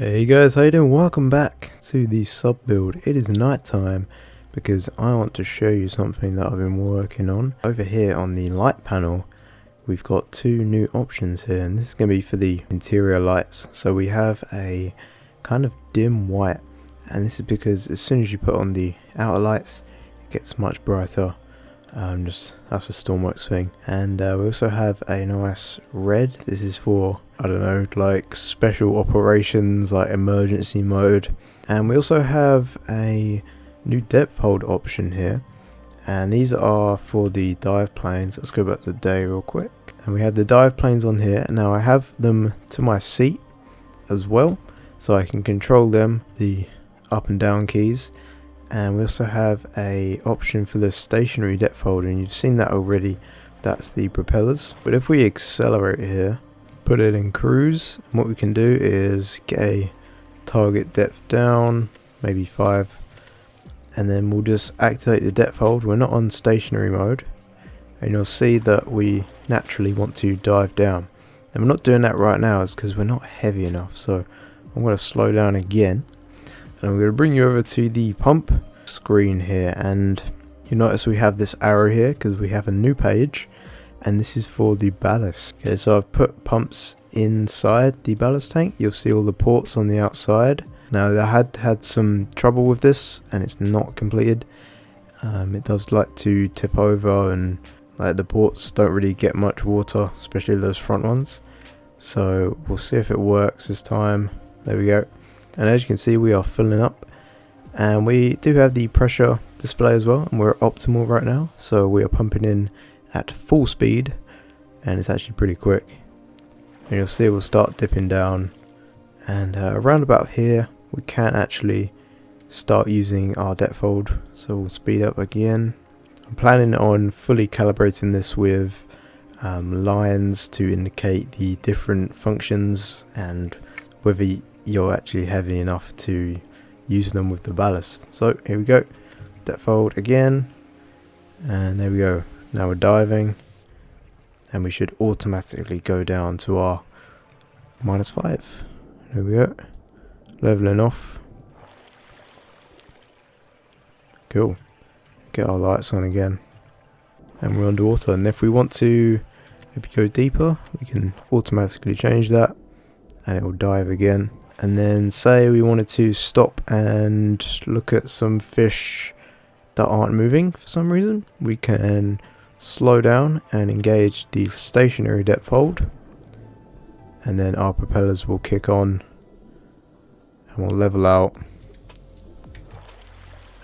Hey guys, how you doing? Welcome back to the sub build. It is night time because I want to show you something that I've been working on. Over here on the light panel, we've got two new options here, and this is going to be for the interior lights. So we have a kind of dim white, and this is because as soon as you put on the outer lights, it gets much brighter. That's a Stormworks thing. And we also have a nice red. This is for, I don't know, like special operations, like emergency mode. And we also have a new depth hold option here, and these are for the dive planes. Let's go back to day real quick, and we have the dive planes on here. Now I have them to my seat as well, so I can control them, the up and down keys. And we also have a option for the stationary depth hold, and you've seen that already. That's the propellers. But if we accelerate here, put it in cruise, and what we can do is get a target depth down, maybe 5, and then we'll just activate the depth hold. We're not on stationary mode, and you'll see that we naturally want to dive down, and we're not doing that right now. It's because we're not heavy enough. So I'm going to slow down again, and I'm going to bring you over to the pump screen here, and you notice we have this arrow here because we have a new page, and this is for the ballast. Okay, so I've put pumps inside the ballast tank. You'll see all the ports on the outside. Now I had some trouble with this, and it's not completed. It does like to tip over, and like the ports don't really get much water, especially those front ones. So we'll see if it works this time. There we go. And as you can see, we are filling up, and we do have the pressure display as well, and we're optimal right now. So we are pumping in at full speed, and it's actually pretty quick. And you'll see we'll start dipping down, and around about here we can actually start using our depth hold. So we'll speed up again. I'm planning on fully calibrating this with lines to indicate the different functions and whether you're actually heavy enough to use them with the ballast. So here we go, depth hold again, and there we go. Now we're diving, and we should automatically go down to our -5. There we go, leveling off. Cool. Get our lights on again, and we're underwater. And if we want to maybe go deeper, we can automatically change that, and it will dive again. And then say we wanted to stop and look at some fish that aren't moving for some reason, we can slow down and engage the stationary depth hold, and then our propellers will kick on, and we'll level out,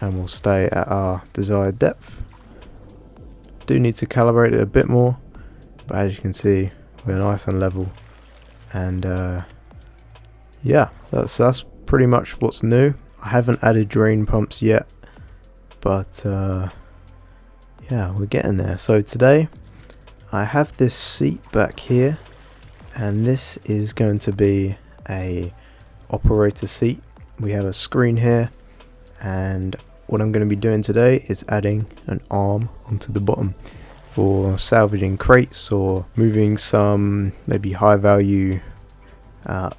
and we'll stay at our desired depth. Do need to calibrate it a bit more, but as you can see, we're nice and level. And yeah, that's pretty much what's new. I haven't added drain pumps yet, but yeah, we're getting there. So today I have this seat back here, and this is going to be a operator seat. We have a screen here, and what I'm going to be doing today is adding an arm onto the bottom for salvaging crates or moving some maybe high value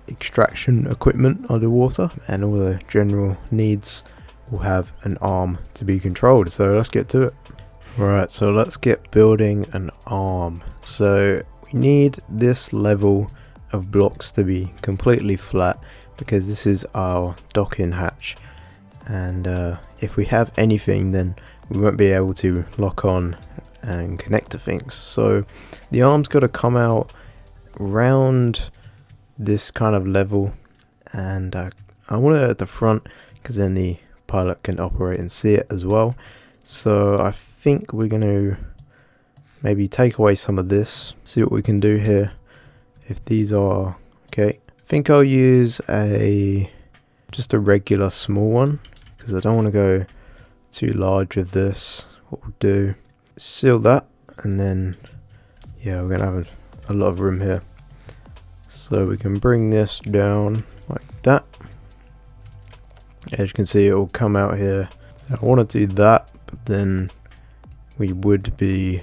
extraction equipment underwater, and all the general needs will have an arm to be controlled. So let's get to it. Right, so let's get building an arm. So we need this level of blocks to be completely flat, because this is our docking hatch, and if we have anything, then we won't be able to lock on and connect to things. So the arm's got to come out around this kind of level, and I want it at the front because then the pilot can operate and see it as well. So I think we're going to maybe take away some of this, see what we can do here. If these are okay, I think I'll use just a regular small one, because I don't want to go too large with this. What we'll do, seal that, and then yeah, we're going to have a lot of room here. So we can bring this down like that. As you can see, it will come out here. I want to do that, but then we would be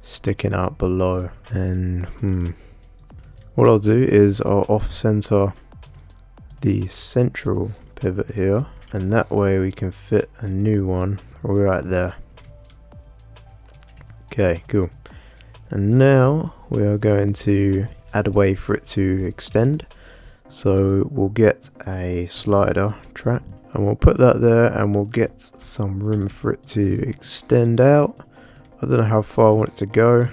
sticking out below. And what I'll do is I'll off center the central pivot here, and that way we can fit a new one right there. Okay, cool. And now we are going to add a way for it to extend. So we'll get a slider track and we'll put that there, and we'll get some room for it to extend out. I don't know how far I want it to go.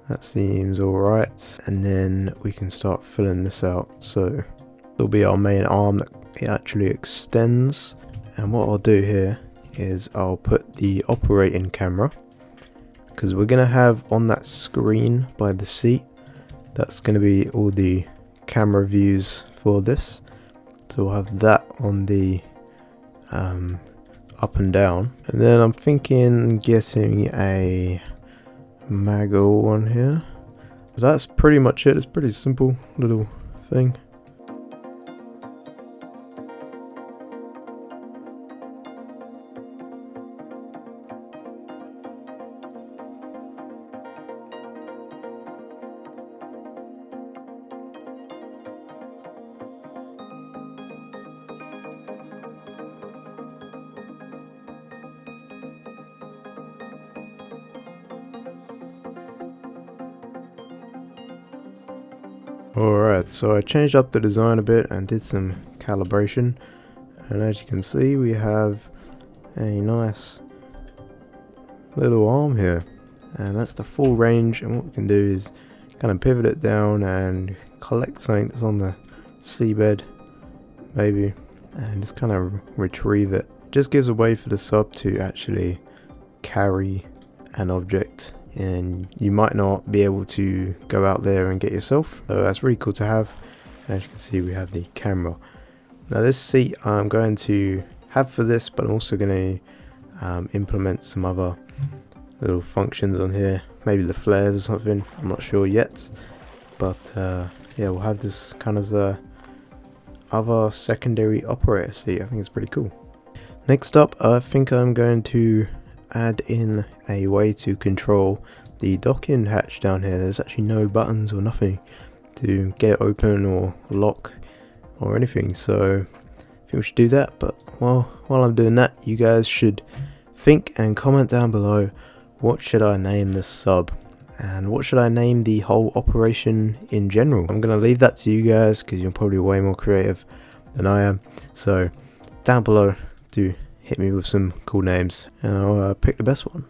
That seems alright. And then we can start filling this out. So it'll be our main arm that it actually extends. And what I'll do here is I'll put the operating camera, because we're going to have on that screen by the seat, that's going to be all the camera views for this. So we'll have that on the up and down. And then I'm thinking getting a Maggle one here. So that's pretty much it. It's a pretty simple little thing. Alright, so I changed up the design a bit and did some calibration, and as you can see we have a nice little arm here, and that's the full range. And what we can do is kind of pivot it down and collect something that's on the seabed maybe, and just kind of retrieve it. Just gives a way for the sub to actually carry an object, and you might not be able to go out there and get yourself. So that's really cool to have. As you can see, we have the camera. Now this seat I'm going to have for this, but I'm also going to implement some other little functions on here, maybe the flares or something, I'm not sure yet. But yeah, we'll have this kind of the other secondary operator seat. I think it's pretty cool. Next up, I think I'm going to add in a way to control the docking hatch down here. There's actually no buttons or nothing to get it open or lock or anything, so I think we should do that. But while I'm doing that, you guys should think and comment down below, what should I name this sub, and what should I name the whole operation in general? I'm going to leave that to you guys because you're probably way more creative than I am. So down below, do hit me with some cool names and I'll pick the best one.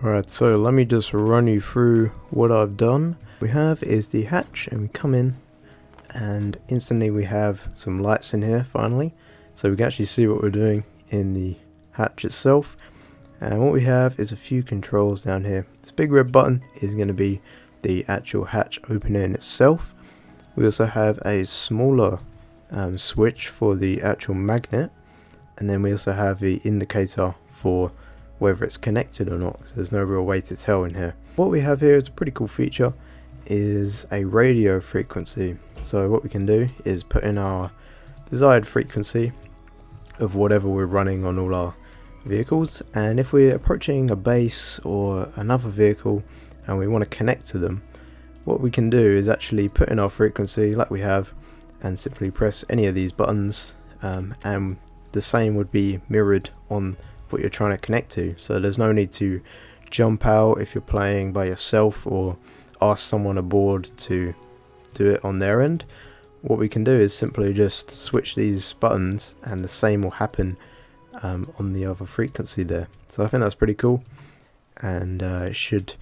Alright, so let me just run you through what I've done. We have is the hatch, and we come in and instantly we have some lights in here finally, so we can actually see what we're doing in the hatch itself. And what we have is a few controls down here. This big red button is going to be the actual hatch opening itself. We also have a smaller switch for the actual magnet, and then we also have the indicator for whether it's connected or not, so there's no real way to tell in here. What we have here is a pretty cool feature, is a radio frequency. So what we can do is put in our desired frequency of whatever we're running on all our vehicles, and if we're approaching a base or another vehicle and we want to connect to them, what we can do is actually put in our frequency like we have and simply press any of these buttons, and the same would be mirrored on what you're trying to connect to. So there's no need to jump out if you're playing by yourself or ask someone aboard to do it on their end. What we can do is simply just switch these buttons and the same will happen on the other frequency there. So I think that's pretty cool, and it should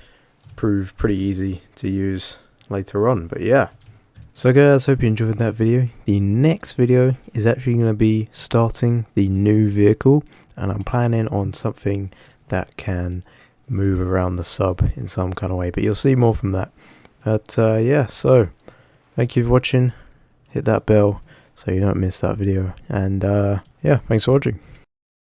prove pretty easy to use later on. But yeah, so guys, hope you enjoyed that video. The next video is actually going to be starting the new vehicle, and I'm planning on something that can move around the sub in some kind of way, but you'll see more from that. But yeah, so thank you for watching. Hit that bell so you don't miss that video, and yeah, thanks for watching.